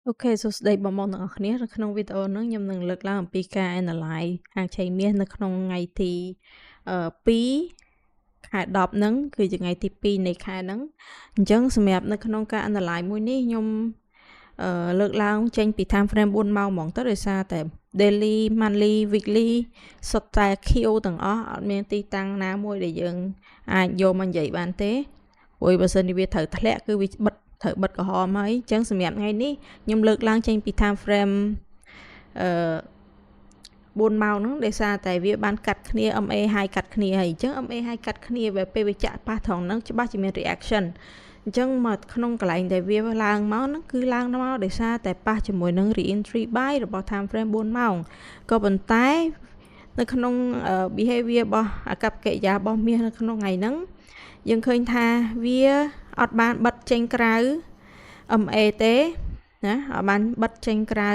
អូខេសួស្តីបងប្អូនទាំងអស់គ្នានៅក្នុងវីដេអូនេះខ្ញុំនឹងលើកឡើងអំពីការ analyze ហាងឆេងមាសនៅក្នុងថ្ងៃទី2ខែ10ហ្នឹងគឺជាថ្ងៃទី2នៃខែហ្នឹងអញ្ចឹងសម្រាប់នៅក្នុងការ analyze មួយនេះខ្ញុំលើកឡើងចេញពី time frame 4ម៉ោងហ្មងទៅដោយសារតែ daily monthly weekly សុទ្ធតែ Q ទាំងអស់អត់មានទីតាំងណាមួយដែលយើងអាចយកមកនិយាយបានទេព្រោះបើសិនជាវាត្រូវធ្លាក់គឺវាត្រូវបិទក្រហមហើយអញ្ចឹងសម្រាប់ថ្ងៃនេះខ្ញុំលើកឡើងចេញពី time frame អឺ4ម៉ោងហ្នឹងដោយសារតែវាបានកាត់គ្នា MA high កាត់គ្នាហើយអញ្ចឹង MA high កាត់គ្នាពេលវាចាក់ប៉ះត្រង់ហ្នឹងច្បាស់ជាមាន reaction អញ្ចឹងមកក្នុងកន្លែងដែលវាឡើងមកហ្នឹងគឺឡើងមកដោយសារតែប៉ះជាមួយនឹង re-entry buy របស់ time frame 4ម៉ោងក៏ប៉ុន្តែនៅក្នុង behavior របស់អាកប្បកិរិយារបស់មាសនៅក្នុងថ្ងៃហ្នឹងយើងឃើញថាវាអត់បានបិទចេញក្រៅ MA ទេណាអត់បានបិទចេញក្រៅ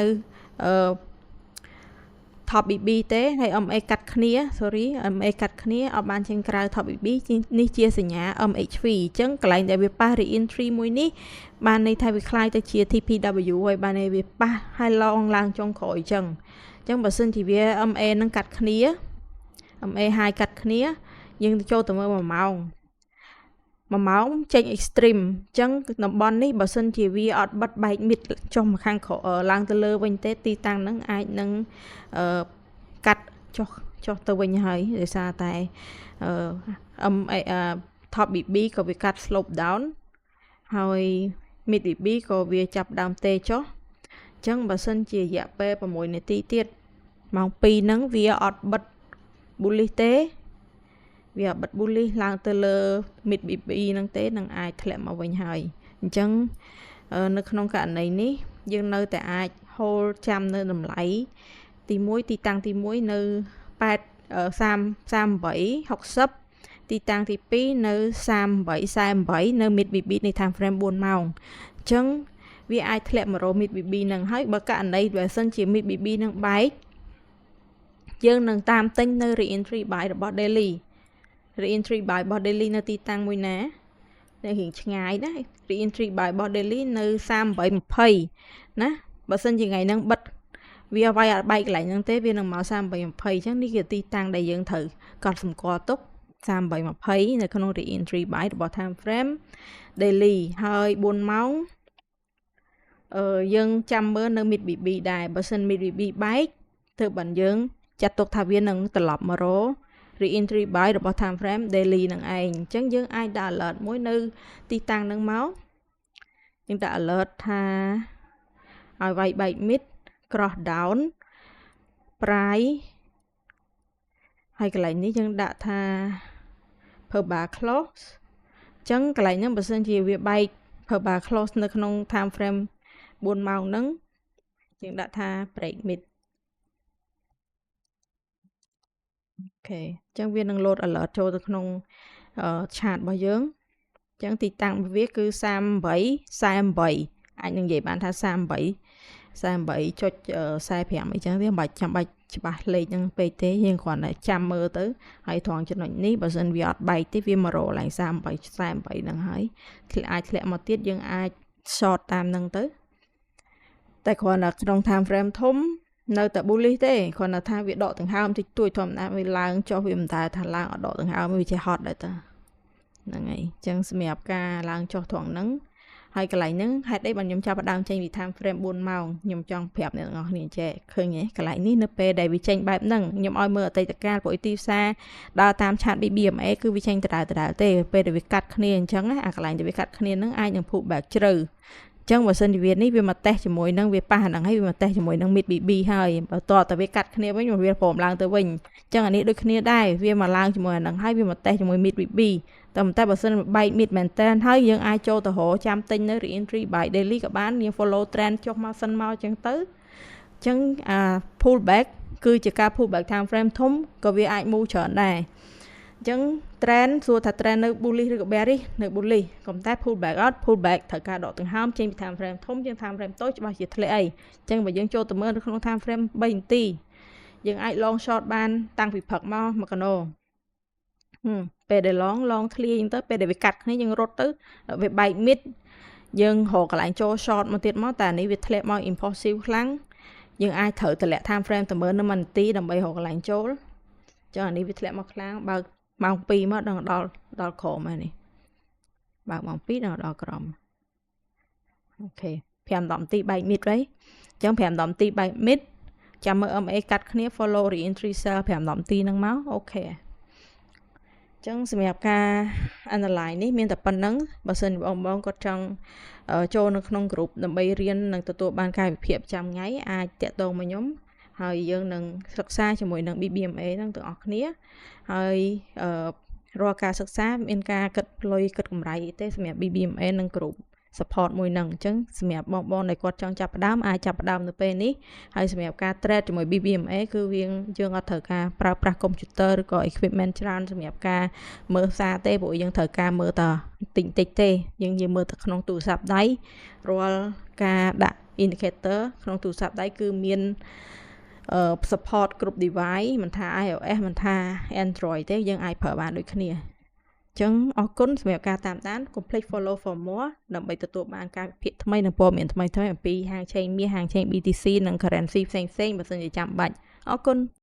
top BB ទេហើយ MA កាត់គ្នា MA កាត់គ្នាអត់បានចេញក្រៅ top BB នេះជាសញ្ញា MHV អញ្ចឹងកន្លែងដែលវាប៉ះ re-entry មួយនេះបានន័យថាវាคล้ายទៅជា TPW ហើយបានន័យវាប៉ះហើយឡងឡើងចុងក្រោយអញ្ចឹងបើសិនជាវា MA នឹងកាត់គ្នា MA high កាត់គ្នាយើងចូលទៅមើល1ម៉ោង1ម៉ោងចេញ extreme អញ្ចឹងតំបន់នេះបើសិនជាវាអត់បិទបែកមិតចុះមកខាងក្រោយឡើងទៅលើវិញទេទីតាំងហ្នឹងអាចនឹងកាត់ចុះទៅវិញហើយដោយសារតែtop BB ក៏វាកាត់ slope down ហើយ mid BB ក៏វាចាប់ដើមទេចុះអញ្ចឹងបើសិនជារយៈពេល6នាទីទៀតម៉ោង2ហ្នឹងវាអត់បិទ bullish ទេវាអត់បិទ bullish ឡើងទៅលើ mid BB ហ្នឹងទេនឹងអាចធ្លាក់មកវិញហើយអញ្ចឹងនៅក្នុងករណីនេះយើងនៅតែអាច hold ចាំនៅតម្លៃទី1ទីតាំងទី1នៅ38 60ទីតាំងទី2នៅ38 នៅ mid BB នៃ time frame 4ម៉ោងអញ្ចឹងវាអាចធ្លាក់មករក mid BB ហ្នឹងហើយបើករណីបើសិនជា mid BB ហ្នឹងបែកយើងនឹងតាមទិញនៅ re-entry buy របស់ daily re-entry buy របស់ daily នៅទីតាំងមួយណានៅរៀងឆ្ងាយណា re-entry buy របស់ daily នៅ3820ណាបើសិនជាថ្ងៃហ្នឹងបិទវាវាយអត់បែកកន្លែងហ្នឹងទេវានឹងមក3820អញ្ចឹងនេះគឺទីតាំងដែលយើងត្រូវកត់សម្គាល់ទុក3820នៅក្នុង re-entry buy របស់ time frame daily ហើយ4ម៉ោងយើងចាំមើលនៅ mid BB ដែរបើសិន mid BB បែកទើបបានយើងចាត់ទុកថាវានឹងត្រឡប់មករកre-entry buy របស់ time frame daily នឹងឯងអញ្ចឹងយើងអាចដាក់ alert មួយនៅទីតាំងនឹងមកយើងដាក់ alert ថាឲ្យវាយបែក mid cross down price ហើយកន្លែងនេះយើងដាក់ថា per bar close អញ្ចឹងកន្លែងហ្នឹងបើសិនជាវាបែក per bar close នៅក្នុង time frame 4ម៉ោងហ្នឹងយើងដាក់ថា break midអូខេអញ្ចឹងវានឹង load alert ចូលទៅក្នុងchart របស់យើងអញ្ចឹងទីតាំងរបស់វាគឺ38អាចនឹងនិយាយបានថា38.45អីចឹងទេមិនចាំបាច់ច្បាស់លេខហ្នឹងពេកទេយើងគ្រាន់តែចាំមើលទៅហើយត្រង់ចំណុចនេះបើសិនវាអត់បែកទេវាមករកឡើង38ហ្នឹងហើយអាចធ្លាក់មកទៀតយើងអាច short តាមហ្នឹងទៅតែគ្រាន់តែក្នុង time frame ធំនៅតែ bullish ទេគ្រាន់តែថាវាដកដង្ហើមតិចតួចធម្មតាវាឡើងចុះវាមិនតែថាឡើងអត់ដកដង្ហើមវាចេះហត់ដែរតាហ្នឹងហើយអញ្ចឹងសម្រាប់ការឡើងចុះត្រង់ហ្នឹងហើយកន្លែងហ្នឹងហេតុអីបានខ្ញុំចាប់ផ្ដើមចេញពី time frame 4ម៉ោងខ្ញុំចង់ប្រាប់អ្នកទាំងអស់គ្នាចេះឃើញទេកន្លែងនេះនៅពេលដែលវាចេញបែបហ្នឹងខ្ញុំឲ្យមើលអតីតកាលព្រោះទីផ្សារដើរតាម chart BBMA គឺវាចេញដដែលទេពេលដែលវាកាត់គ្នាអញ្ចឹងអាកន្លែងដែលវាកាត់គ្នាហ្នឹងអាចនឹង pull back ជ្រៅអញ្ចឹងបើសិនជាវានេះវាមកតេសជាមួយនឹងវាប៉ះហ្នឹងហើយវាមកតេសជាមួយនឹង mid BB ហើយបើតើតើវាកាត់គ្នាវិញវាព្រមឡើងទៅវិញអញ្ចឹងអានេះដូចគ្នាដែរវាមកឡើងជាមួយអាហ្នឹងហើយវាមកតេសជាមួយ mid BB តែបើសិនបែក mid មែនតើហើយយើងអាចចូលទៅរកចាំទិញនៅ re-entry buy daily ក៏បានយើង follow trend ចុះមកសិនមកអញ្ចឹងទៅអញ្ចឹងpull back គឺជាការ pull back time frame ធំក៏វាអាច move ច្រើនដែរអញ្ចឹង trend សួរថា trend នៅ bullish ឬក៏ bearish នៅ bullish ក៏តែ pull back អត់ pull back ត្រូវការដកដង្ហើមចេញពី time frame ធំជាង time frame តូចច្បាស់ជាធ្លាក់អីអញ្ចឹងបើយើងចូលទៅមើលនៅក្នុង time frame 3នាទីយើងអាច long short បានតាំងពីព្រឹកមកកណូពេលដែល long ធ្លាយអញ្ចឹងទៅពេលដែលវាកាត់គ្នាយើងរត់ទៅវាបែក mid យើងរកកន្លែងចូល short មកទៀតមកតែនេះវាធ្លាក់មក impulsive ខ្លាំងយើងអាចត្រូវតម្លាក់ time frame ទៅមើលនៅ1នាទីដើម្បីរកកន្លែងចូលចឹងអានេះវាធ្លាក់មកខ្លាំងបើកម៉ោង2មកដល់ក្រោមហើយនេះបើកម៉ោង2ដល់ក្រោមអូខេ5 10នាទីបែកមីតហើយអញ្ចឹង5 10នាទីបែកមីតចាំមើល MA កាត់គ្នា follow re-entry sell 5 10នាទីហ្នឹងមកអូខេអញ្ចឹងសម្រាប់ការ analyze នេះមានតែប៉ុណ្្នឹងបើសិនបងគាត់ចង់ចូលនៅក្នុង group ដើម្បីរៀននិងទទួលបានកាយវិភាគប្រចាំថ្ងៃអាចតាក់ទងមកខ្ញុំហើយយើងនឹងសិក្សាជាមួយនឹង BBMA ហ្នឹងទាំងអស់គ្នាហើយរាល់ការសិក្សាមានការគិតលុយគិតកម្រៃទេសម្រាប់ BBMA និង group support មួយហ្នឹងអញ្ចឹងសម្រាប់បងដែលគាត់ចង់ចាប់ផ្ដើមអាចចាប់ផ្ដើមនៅពេលនេះហើយសម្រាប់ការ trade ជាមួយ BBMA គឺយើងអត់ត្រូវការប្រើប្រាស់ computer ឬក៏ equipment ច្រើនសម្រាប់ការមើលសារទេព្រោះយើងត្រូវការមើលតែតិចទេយើងមើលតែក្នុងទូរស័ព្ទដៃរាល់ការដាក់ indicator ក្នុងទូរស័ព្ទដៃគឺមានsupport គ្រប់ device មិនថា iOS មិនថា Android ទេយើងអាចប្រើបានដូចគ្នាចឹងអរគុណសម្រាប់ការតាមដាន កុំភ្លេច follow for more ដើម្បីទទួលបានការវិភាគថ្មីនិងព័ត៌មានថ្មីៗអំពីហាងឆេងមាសហាងឆេង BTC និង currency ផ្សេងៗបើសិនជាចាំបាច់អរគុណ